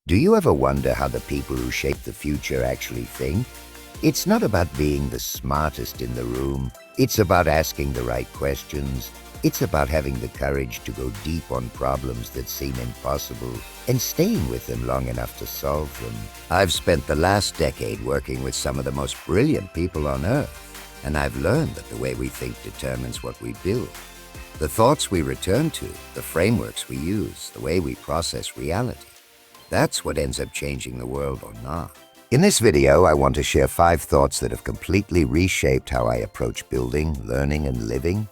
Do you ever wonder how the people who shape the future actually think? It's not about being the smartest in the room. It's about asking the right questions. It's about having the courage to go deep on problems that seem impossible and staying with them long enough to solve them. I've spent the last decade working with some of the most brilliant people on Earth, and I've learned that the way we think determines what we build. The thoughts we return to, the frameworks we use, the way we process reality. That's what ends up changing the world or not. In this video, I want to share 5 thoughts that have completely reshaped how I approach building, learning, and living.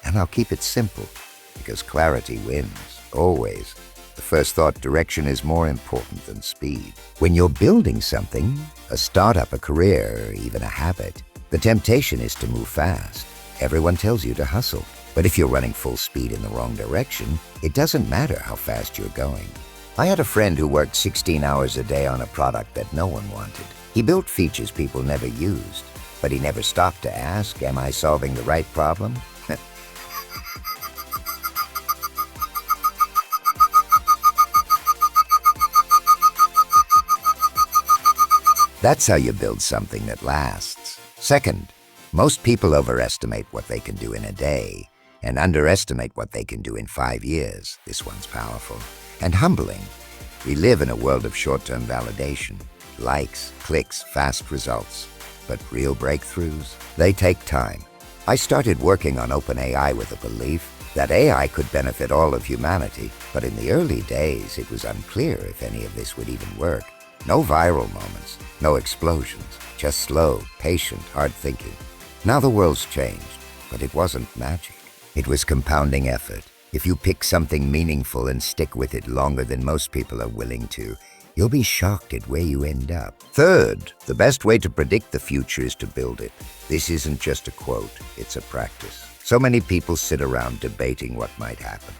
And I'll keep it simple, because clarity wins, always. The first thought, direction is more important than speed. When you're building something, a startup, a career, or even a habit, the temptation is to move fast. Everyone tells you to hustle. But if you're running full speed in the wrong direction, it doesn't matter how fast you're going. I had a friend who worked 16 hours a day on a product that no one wanted. He built features people never used, but he never stopped to ask, am I solving the right problem? That's how you build something that lasts. Second, most people overestimate what they can do in a day and underestimate what they can do in 5 years. This one's powerful and humbling. We live in a world of short-term validation, likes, clicks, fast results. But real breakthroughs, they take time. I started working on OpenAI with a belief that AI could benefit all of humanity, but in the early days, it was unclear if any of this would even work. No viral moments, no explosions, just slow, patient, hard thinking. Now the world's changed, but it wasn't magic. It was compounding effort. If you pick something meaningful and stick with it longer than most people are willing to, you'll be shocked at where you end up. Third, the best way to predict the future is to build it. This isn't just a quote, it's a practice. So many people sit around debating what might happen,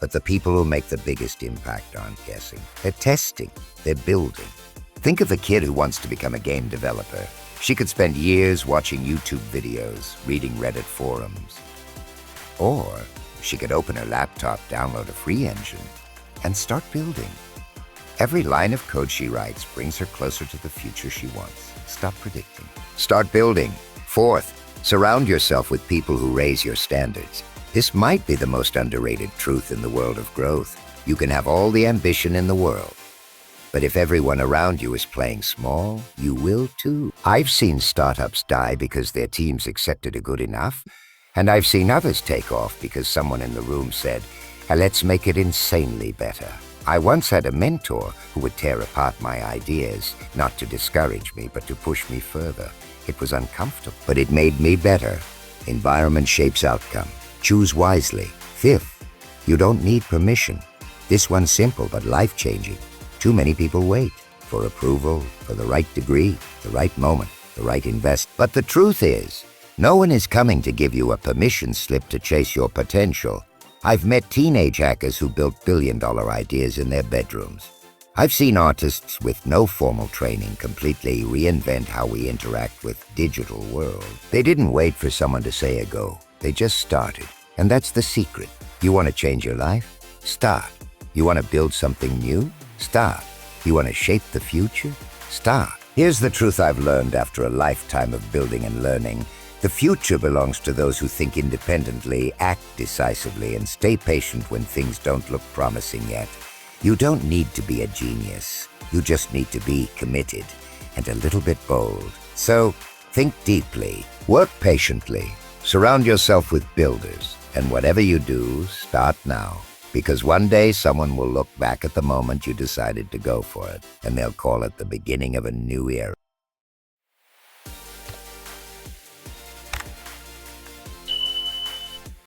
but the people who make the biggest impact aren't guessing. They're testing, they're building. Think of a kid who wants to become a game developer. She could spend years watching YouTube videos, reading Reddit forums. Or she could open her laptop, download a free engine, and start building. Every line of code she writes brings her closer to the future she wants. Stop predicting. Start building. Fourth, surround yourself with people who raise your standards. This might be the most underrated truth in the world of growth. You can have all the ambition in the world, but if everyone around you is playing small, you will too. I've seen startups die because their teams accepted a good enough, and I've seen others take off because someone in the room said, let's make it insanely better. I once had a mentor who would tear apart my ideas, not to discourage me, but to push me further. It was uncomfortable, but it made me better. Environment shapes outcome. Choose wisely. Fifth, you don't need permission. This one's simple but life-changing. Too many people wait for approval, for the right degree, the right moment, the right investment. But the truth is, no one is coming to give you a permission slip to chase your potential. I've met teenage hackers who built billion-dollar ideas in their bedrooms. I've seen artists with no formal training completely reinvent how we interact with the digital world. They didn't wait for someone to say a go. They just started. And that's the secret. You want to change your life? Start. You want to build something new? Start. You want to shape the future? Start. Here's the truth I've learned after a lifetime of building and learning. The future belongs to those who think independently, act decisively, and stay patient when things don't look promising yet. You don't need to be a genius. You just need to be committed and a little bit bold. So think deeply, work patiently, surround yourself with builders, and whatever you do, start now. Because one day someone will look back at the moment you decided to go for it, and they'll call it the beginning of a new era.